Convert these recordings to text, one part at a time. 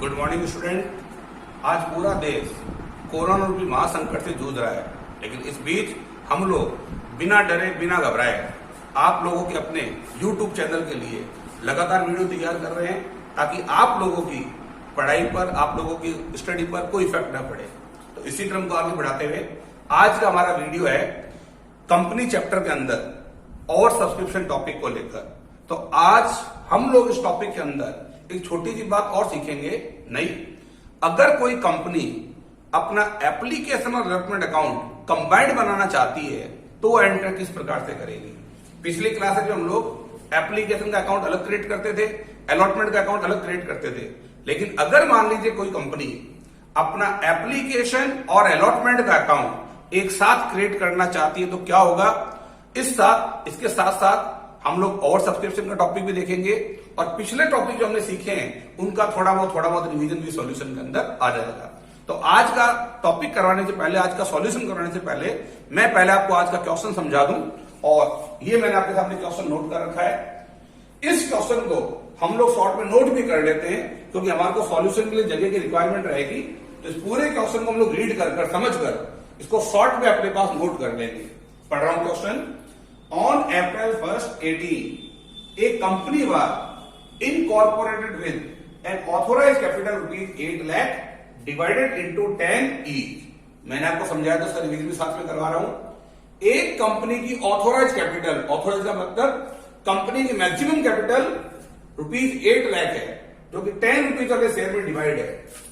Good morning student. आज पूरा देश कोरोना रूपी महासंकट से जूझ रहा है, लेकिन इस बीच हम लोग बिना डरे बिना घबराए आप लोगों के अपने YouTube चैनल के लिए लगातार वीडियो तैयार कर रहे हैं ताकि आप लोगों की पढ़ाई पर, आप लोगों की स्टडी पर कोई इफेक्ट न पड़े। तो इसी क्रम को आगे बढ़ाते हुए आज का हमारा वीडियो है कंपनी चैप्टर के अंदर और सब्सक्रिप्शन टॉपिक को लेकर। तो आज हम लोग इस टॉपिक के अंदर एक छोटी सी बात और सीखेंगे। नहीं, अगर कोई कंपनी अपना एप्लीकेशन और डेवलपमेंट अकाउंट कंबाइंड बनाना चाहती है तो वो एंटर किस प्रकार से करेगी। पिछली क्लास में हम लोग एप्लीकेशन का अकाउंट अलग क्रिएट करते थे, अलॉटमेंट का अकाउंट अलग क्रिएट करते थे, लेकिन अगर मान लीजिए कोई कंपनी अपना एप्लीकेशन और अलॉटमेंट का अकाउंट एक साथ क्रिएट करना चाहती है तो क्या होगा। इसके साथ साथ हम लोग और सब्सक्रिप्शन का टॉपिक भी देखेंगे और पिछले टॉपिक जो हमने सीखे हैं उनका थोड़ा बहुत रिवीजन भी सॉल्यूशन के अंदर आ जाएगा। तो आज का टॉपिक करवाने से पहले, आज का सॉल्यूशन करवाने से पहले मैं पहले आपको आज का क्वेश्चन समझा दूं। और ये मैंने आपके सामने क्वेश्चन नोट कर रखा है। इस क्वेश्चन को हम लोग शॉर्ट में नोट भी कर लेते हैं क्योंकि हमारे को सॉल्यूशन के लिए जगह की रिक्वायरमेंट रहेगी। तो इस पूरे क्वेश्चन को हम लोग रीड कर समझ कर इसको शॉर्ट में अपने पास नोट कर लेंगे। पढ़ रहा हूं question. On April 1st, 18, a company was incorporated with an authorized capital rupees 8 lakh divided into 10 each. मैंने आपको समझाया तो सर रिवीजन भी साथ में करवा रहा हूं। एक कंपनी की ऑथोराइज कैपिटल, ऑथोराइज का मतलब कंपनी की मैक्सिमम कैपिटल रुपीज 8 लाख है जो कि 10 रुपीज वाले शेयर में डिवाइड है।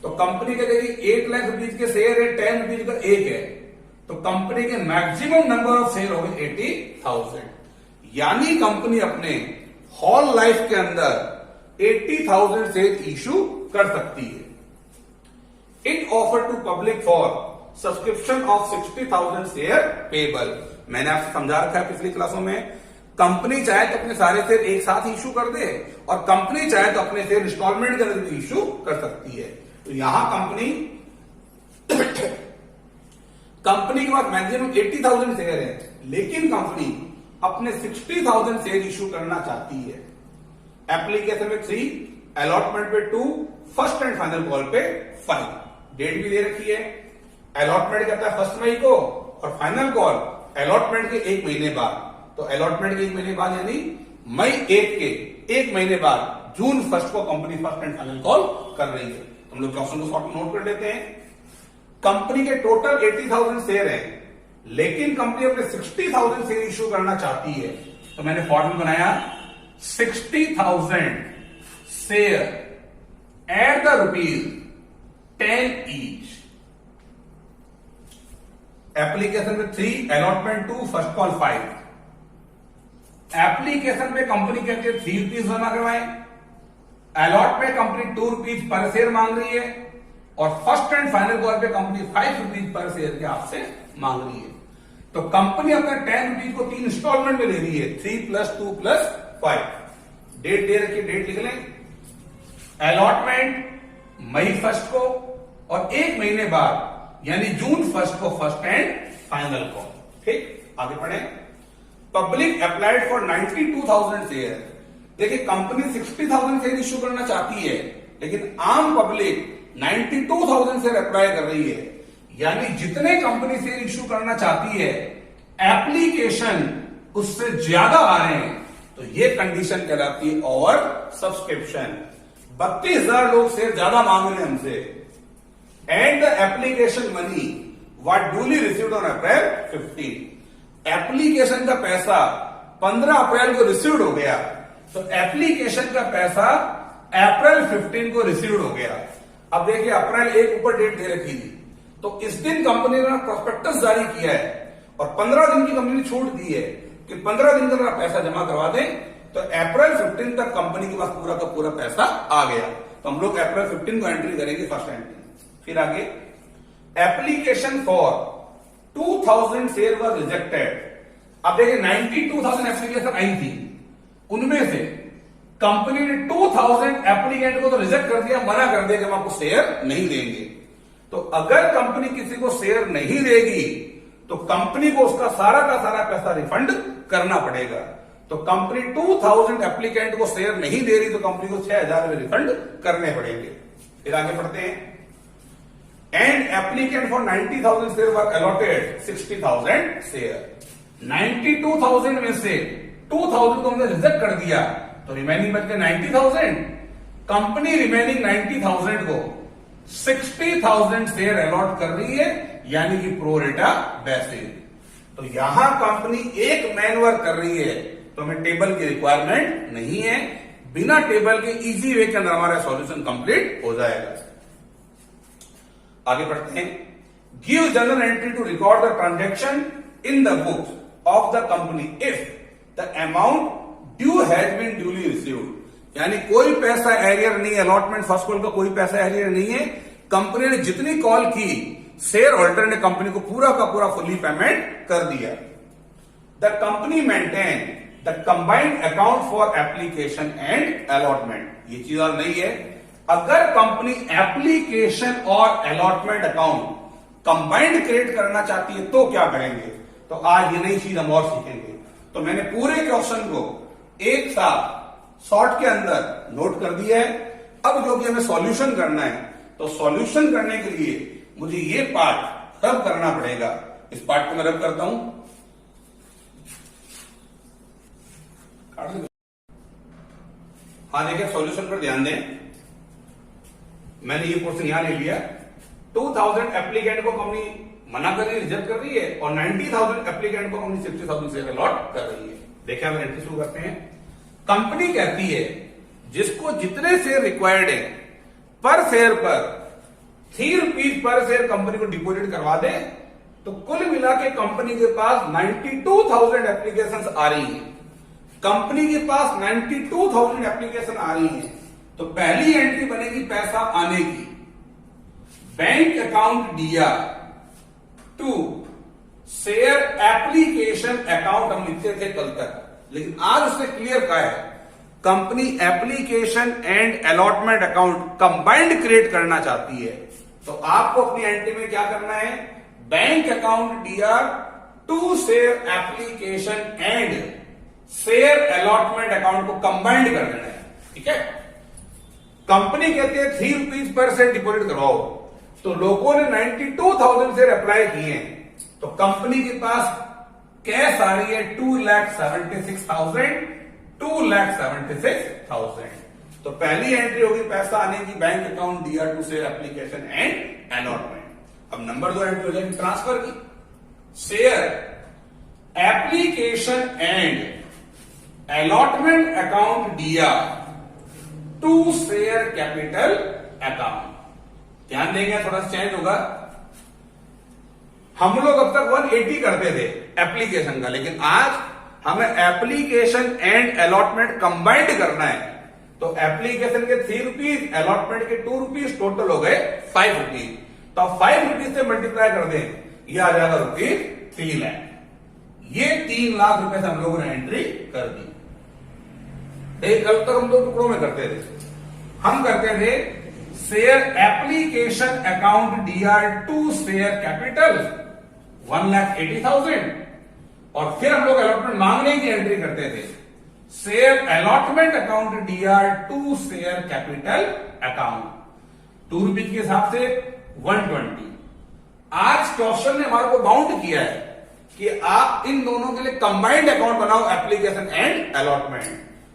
तो कंपनी के यदि 8 लाख रुपीज के शेयर है, 10 रुपीज का एक है, तो कंपनी के मैक्सिमम नंबर ऑफ शेयर हो गए 80,000। यानी कंपनी अपने होल लाइफ के अंदर 80,000 शेयर इशू कर सकती है। It offer to public for subscription of 60,000 share payable. मैंने आपसे समझा रखा है पिछली क्लासों में, कंपनी चाहे तो अपने सारे शेयर एक साथ इशू कर दे और कंपनी चाहे तो अपने शेयर इंस्टॉलमेंट के अंदर भी इशू कर सकती है। तो यहां कंपनी के पास मैक्सिमम 80,000 शेयर है, लेकिन कंपनी अपने 60,000 शेयर इशू करना चाहती है। एप्लीकेशन में 3, अलॉटमेंट पे 2, फर्स्ट एंड फाइनल कॉल पे 5। डेट भी दे रखी है। अलॉटमेंट करता है 1 मई को और फाइनल कॉल अलॉटमेंट के 1 महीने बाद। तो अलॉटमेंट के 1 महीने बाद यानी मई 1 के 1 महीने बाद जून 1 को company first and final call कर रही है। हम लोग क्वेश्चन को शॉर्ट नोट कर लेते हैं। कंपनी के टोटल 80,000 शेयर है, लेकिन कंपनी अपने 60,000 शेयर इशू करना चाहती है। तो मैंने फॉर्मूला बनाया 60,000 share at the rupees 10 each. Application में 3, अलॉटमेंट 2, फर्स्ट कॉल 5। एप्लीकेशन में कंपनी कहती है 3 रुपीज जमा करवाएं, अलॉटमेंट कंपनी 2 रुपीज पर शेयर मांग रही है और फर्स्ट एंड फाइनल कॉल पे कंपनी 5 रुपीज पर शेयर के आपसे मांग रही है। तो कंपनी अपने 10 रुपीज को 3 इंस्टॉलमेंट में ले रही है, 3 + 2 + 5। डेट दे रखी, डेट लिख लें। अलॉटमेंट मई 1 को और 1 महीने बाद यानी जून 1 को फर्स्ट एंड फाइनल कॉल। ठीक, आगे पढ़े। Public applied for 92,000 share. देखिए कंपनी 60,000 शेयर इश्यू करना चाहती है, लेकिन आम पब्लिक 92,000 शेयर अप्लाई कर रही है। यानी जितने कंपनी शेयर इश्यू करना चाहती है, एप्लीकेशन उससे ज्यादा आ रहे हैं, तो ये कंडीशन कहलाती है ओवर सब्सक्रिप्शन। 32,000 लोग शेयर ज्यादा मांग रहे हैं हमसे and the application money what duly received on April 15। Application का पैसा 15 अप्रैल को रिसीव्ड हो गया, तो एप्लीकेशन का पैसा अप्रैल 15 को रिसीव्ड हो गया। अब देखिए अप्रैल 1 ऊपर डेट दे रखी थी, तो इस दिन कंपनी ने प्रोस्पेक्टस जारी किया है और 15 दिन की कंपनी ने छूट दी है कि 15 दिन का पैसा जमा करवा दें। तो अप्रैल 15 तक कंपनी के पास पूरा का पूरा पैसा आ गया। तो हम लोग अप्रैल 15 को एंट्री करेंगे, फर्स्ट एंट्री। फिर आगे application for 2,000 share was rejected. अब देखिए 92,000 एप्लीकेशन आई थी, उनमें से कंपनी ने 2,000 एप्लीकेंट को तो रिजेक्ट कर दिया, मना कर दिया कि हम आपको शेयर नहीं देंगे। तो अगर कंपनी किसी को शेयर नहीं देगी तो कंपनी को उसका सारा का सारा पैसा रिफंड करना पड़ेगा। तो कंपनी 2000 एप्लीकेंट को शेयर नहीं दे रही तो कंपनी को 6000 में रिफंड करने पड़ेंगे। फिर आगे पढ़ते हैं। And applicant for 90,000 share were allotted 60,000 share. 92,000 में से 2,000 को हमने रिजेक्ट कर दिया तो रिमेनिंग बच गए 90,000। कंपनी रिमेनिंग 90,000 को 60,000 शेयर अलॉट कर रही है, यानी कि प्रो रेटा बेसिस। तो यहां कंपनी एक मैनवर कर रही है, तो हमें टेबल की रिक्वायरमेंट नहीं है। बिना टेबल के इजी वे के अंदर हमारा सॉल्यूशन कंप्लीट हो जाएगा। आगे बढ़ते हैं। Give general entry to record the transaction in the books of the company if the amount due has been duly received. यानी कोई पैसा एरियर नहीं है, अलॉटमेंट फर्स्ट कॉल का कोई पैसा एरियर नहीं है। कंपनी ने जितनी कॉल की, शेयर होल्डर ने कंपनी को पूरा का पूरा फुल्ली पेमेंट कर दिया। The company maintain the combined account for application and allotment. ये चीज और नहीं है। अगर कंपनी एप्लीकेशन और अलॉटमेंट अकाउंट कंबाइंड क्रिएट करना चाहती है तो क्या करेंगे, तो आज ये नई चीज हम और सीखेंगे। तो मैंने पूरे क्वेश्चन को एक साथ शॉर्ट के अंदर नोट कर दिया है। अब जो कि हमें सॉल्यूशन करना है, तो सॉल्यूशन करने के लिए मुझे ये पार्ट रब करना पड़ेगा। इस पार्ट को मैं रब करता हूं। हाँ देखिए, सॉल्यूशन पर ध्यान दें। मैंने ये पोर्शन यहां ले लिया। 2,000 एप्लीकेंट को कंपनी मना कर रही है, रिजेक्ट कर रही है, और 90,000 एप्लीकेंट को कंपनी 60,000 शेयर अलॉट कर रही है। देखिए हम एंट्री शुरू करते हैं। कंपनी कहती है जिसको जितने शेयर रिक्वायर्ड है पर शेयर पर 3 रुपीज पर शेयर कंपनी को डिपॉजिट करवा दे, तो कुल मिला के कंपनी के पास 92,000 एप्लीकेशंस आ रही हैं। कंपनी के पास 92,000 एप्लीकेशन आ रही हैं, तो पहली एंट्री बनेगी पैसा आने की। बैंक अकाउंट दिया टू शेयर एप्लीकेशन अकाउंट हम लिखते थे कल तक, लेकिन आज उससे क्लियर कहा है company application and allotment account combined create करना चाहती है। तो आपको अपनी एंट्री में क्या करना है, बैंक अकाउंट दिया to share application and share allotment account को कंबाइंड कर देना है। ठीक है। कंपनी कहती है 3 रुपीज पर शेयर डिपॉजिट करवाओ, तो लोगों ने 92,000 शेयर अप्लाई किए हैं, तो कंपनी के पास कैश आ रही है 2,76,000। 2,76,000। तो पहली एंट्री होगी पैसा आने की, बैंक अकाउंट दिया to share application and allotment. अब नंबर 2 एंट्री हो जाएगी ट्रांसफर की। Share application and allotment account दिया टू शेयर कैपिटल अकाउंट। ध्यान देंगे, थोड़ा सा चेंज होगा। हम लोग अब तक 180 करते थे एप्लीकेशन का, लेकिन आज हमें एप्लीकेशन एंड अलॉटमेंट कंबाइंड करना है। तो एप्लीकेशन के 3 रुपीज, अलॉटमेंट के 2 रुपीज, टोटल हो गए 5 रुपीज। तो 5 रुपीज से मल्टीप्लाई कर दें, यह आ जाएगा रुपीज 3 लाख। ये 3 लाख रुपए से हम लोगों ने एंट्री कर दी। एक कल तक हम 2 टुकड़ों में करते थे। हम करते थे share application account DR to share capital 1,80,000, और फिर हम लोग अलॉटमेंट मांगने की एंट्री करते थे। Share allotment account DR to share capital account 2 rupees के हिसाब से 120। आज क्वेश्चन ने हमारे को बाउंड किया है कि आप इन दोनों के लिए कंबाइंड अकाउंट बनाओ, एप्लीकेशन एंड अलॉटमेंट।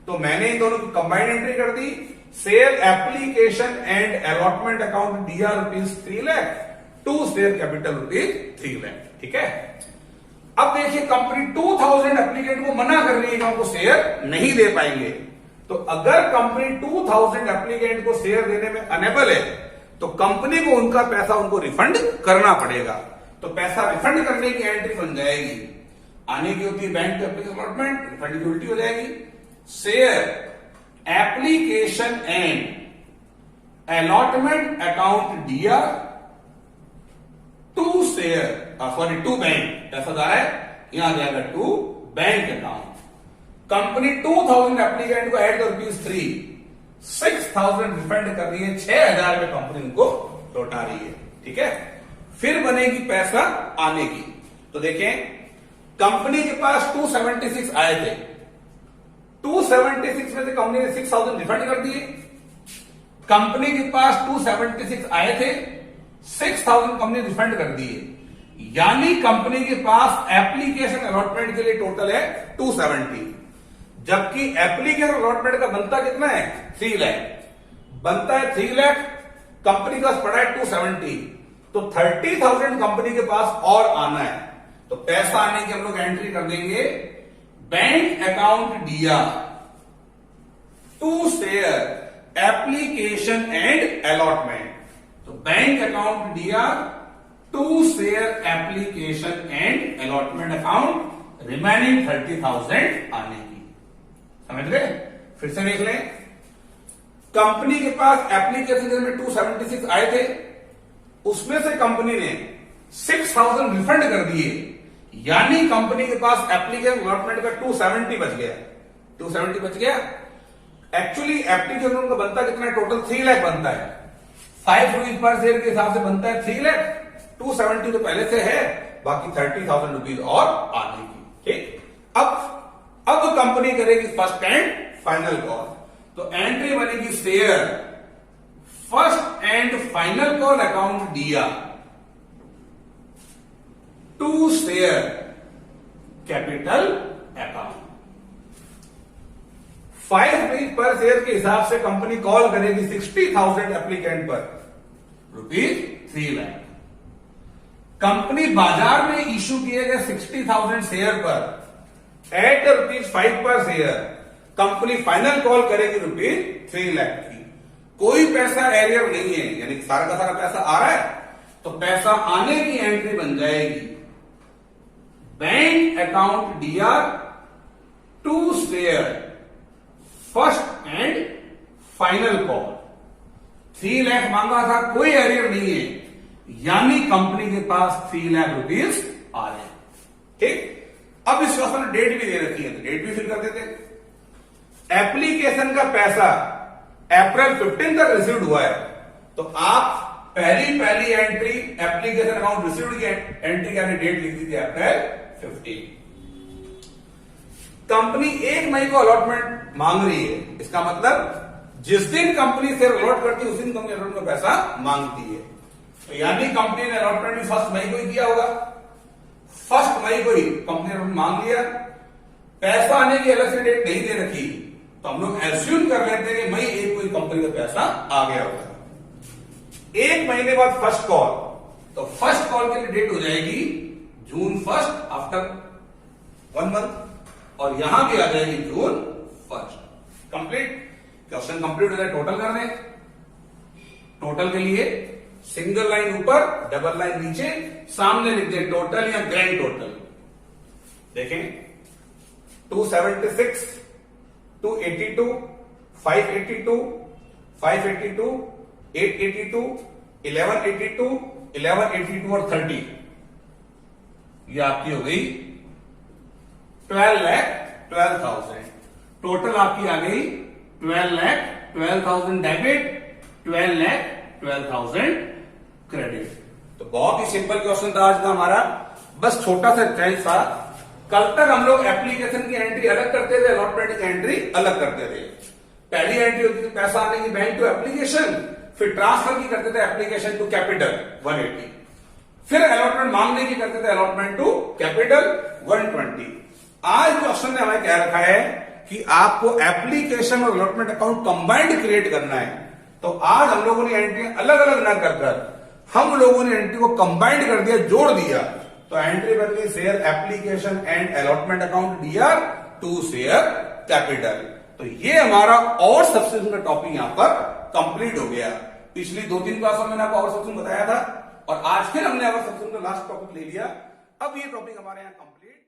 तो मैंने इन दोनों की कंबाइंड एंट्री कर दी। Share application and allotment account दिया rupees 3 lakh, to share capital rupees 3 lakh. ठीक है। अब देखिए कंपनी 2,000 एप्लीकेंट को मना कर रही है कि हमको शेयर नहीं दे पाएंगे। तो अगर कंपनी 2,000 एप्लीकेंट को शेयर देने में अनेबल है, तो कंपनी को उनका पैसा उनको रिफंड करना पड़ेगा। तो पैसा रिफंड करने की एंट्री बन जाएगी। आने की होती है बैंक एप्लीकेशन अलॉटमेंट, रिफंड की उल्टी हो जाएगी। Share application and allotment account दिया टू शेयर टू बैंक, पैसा जा रहा है, यहां आ जाएगा to bank account. Company 2,000 applicant को ऐड रुपीज 3, 6,000 रिफंड कर रही है, 6,000 रुपए कंपनी उनको लौटा रही है। ठीक है। फिर बनेगी पैसा आने की। तो देखें कंपनी के पास 276 आए थे, 276 में से कंपनी ने 6,000 रिफंड कर दिए। कंपनी के पास 276 आए थे, 6000 कंपनी रिफंड कर दिए, यानी कंपनी के पास एप्लीकेशन अलॉटमेंट के लिए टोटल है 270, जबकि एप्लीकेशन अलॉटमेंट का बनता कितना है 3 लाख, बनता है 3 लाख, कंपनी का पड़ा है 270, तो 30,000 कंपनी के पास और आना है। तो पैसा आने की हम लोग एंट्री कर देंगे बैंक अकाउंट दिया to share application and allotment, तो बैंक अकाउंट दिया to share application and allotment account, remaining 30,000 आने की, समझ गए। फिर से देख लें, कंपनी के पास एप्लीकेशन में 276 आए थे, उसमें से कंपनी ने 6,000 रिफंड कर दिए, यानी कंपनी के पास एप्लीकेशन अलॉटमेंट का 270 बच गया, 270 बच गया। एक्चुअली एप्लीकेशन का बनता कितना है, टोटल 3 लाख बनता है, 5 रुपीज पर शेयर के हिसाब से बनता है 3 लाख, 270 तो पहले से है, बाकी 30,000 रुपीज और आने की, ठीक। अब कंपनी करेगी फर्स्ट एंड फाइनल कॉल, तो एंट्री बनेगी share first and final call account दिया to share capital account, 5 rupees पर शेयर के हिसाब से कंपनी कॉल करेगी 60,000 एप्लीकेंट पर, ₹3 लाख। कंपनी बाजार में इश्यू किए गए 60,000 शेयर पर एट ₹5 पर शेयर कंपनी फाइनल कॉल करेगी ₹3 लाख की। कोई पैसा एरियर नहीं है, यानी सारा का सारा पैसा आ रहा है, तो पैसा आने की एंट्री बन जाएगी बैंक अकाउंट दिया to share first and final call, 3 lakh मांगा था, कोई एरियर नहीं है, यानी कंपनी के पास 3 लाख रुपीज आ रहे हैं, ठीक। अब इस क्वेश्चन में डेट भी दे रखी है, तो डेट भी फिल कर देते। एप्लीकेशन का पैसा अप्रैल 15 तक रिसीव्ड हुआ है, तो आप पहली एंट्री एप्लीकेशन अकाउंट रिसीव्ड की एंट्री क्या डेट लिख दीजिए, अप्रैल 15। कंपनी 1 मई को अलॉटमेंट मांग रही है, इसका मतलब जिस दिन कंपनी शेयर अलॉट करती है उस दिन कंपनी अलॉटमेंट का पैसा मांगती है, तो यानी कंपनी ने अलॉटमेंट भी 1 मई को ही किया होगा, 1 मई को ही कंपनी ने मांग लिया, पैसा आने की अलग से डेट नहीं दे रखी, तो हम लोग एज्यूम कर लेते हैं कि मई 1 को ही कंपनी का पैसा आ गया होगा। 1 महीने बाद फर्स्ट कॉल, तो फर्स्ट कॉल के लिए डेट हो जाएगी जून 1 आफ्टर 1 मंथ, और यहां भी आ जाएगी जून 1। कंप्लीट, क्वेश्चन कंप्लीट हो जाए, टोटल कर दें। टोटल के लिए सिंगल लाइन ऊपर, डबल लाइन नीचे, सामने लिख दें टोटल या ग्रैंड टोटल। देखें 276, 282, 582, 582, 882, 1182, 1182 और 30, ये आपकी हो गई 12,12,000। टोटल आपकी आ गई 12,12,000 डेबिट, 12,12,000 क्रेडिट। तो बहुत ही सिंपल क्वेश्चन था आज का हमारा, बस छोटा सा चेंज था। कल तक हम लोग एप्लीकेशन की एंट्री अलग करते थे, अलॉटमेंट की एंट्री अलग करते थे। पहली एंट्री होती थी पैसा आने की बैंक टू एप्लीकेशन, फिर ट्रांसफर की करते थे एप्लीकेशन टू कैपिटल 180, फिर अलॉटमेंट मांगने की करते थे अलॉटमेंट टू कैपिटल 120। आज क्वेश्चन ने हमें कह रखा है कि आपको एप्लीकेशन और अलॉटमेंट अकाउंट कंबाइंड क्रिएट करना है, तो आज हम लोगों ने एंट्री अलग अलग ना कर हम लोगों ने एंट्री को कंबाइंड कर दिया, जोड़ दिया, तो एंट्री बन गई share application and allotment account दिया टू शेयर कैपिटल। तो ये हमारा और सब्सक्रिप्शन का टॉपिक यहां पर कंप्लीट हो गया। पिछली 2-3 क्लासों में आपको और सब्सक्रिप्शन बताया था, और आज फिर हमने और सब्सक्रिप्शन का लास्ट टॉपिक ले लिया। अब ये टॉपिक हमारे यहां कंप्लीट।